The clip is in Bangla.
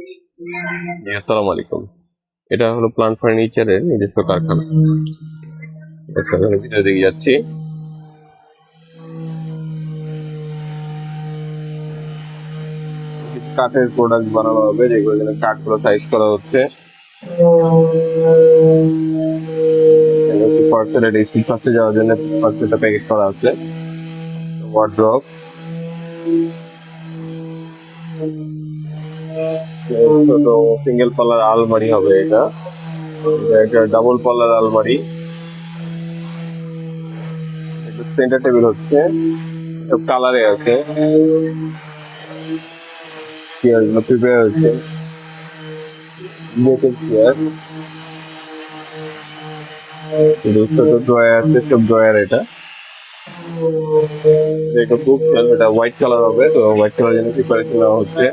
জি, আসসালামু আলাইকুম। এটা হলো প্লান্ট ফার্নিচারের নিজস্ব কারখানা। আচ্ছা, আমি ভিতরের দিকে যাচ্ছি। কিছু কাঠের প্রোডাক্ট বানানো হবে, যেগুলো যেন কাঠগুলো সাইজ করা হচ্ছে। পার্সেলের স্টিল ফার্স্টে যাওয়ার জন্য ফার্স্টটা প্যাকেট করা আছে। ওয়ার্ড্রপ, ছোট সিঙ্গেল পাল্লার আলমারি হবে এটা। এটা একটা ডাবল পাল্লার আলমারি। একটা সেন্টার টেবিল হচ্ছে, সব কালারে আছে। চেয়ার গুলো প্রিপেয়ার হচ্ছে, বেতের চেয়ার। ছোট ড্রয়ার আছে, সব ড্রয়ার এটা। এটা বুক সেলফ, এটা হোয়াইট কালার হবে, তো হোয়াইট কালার জন্য প্রিপারেশন নেওয়া হচ্ছে।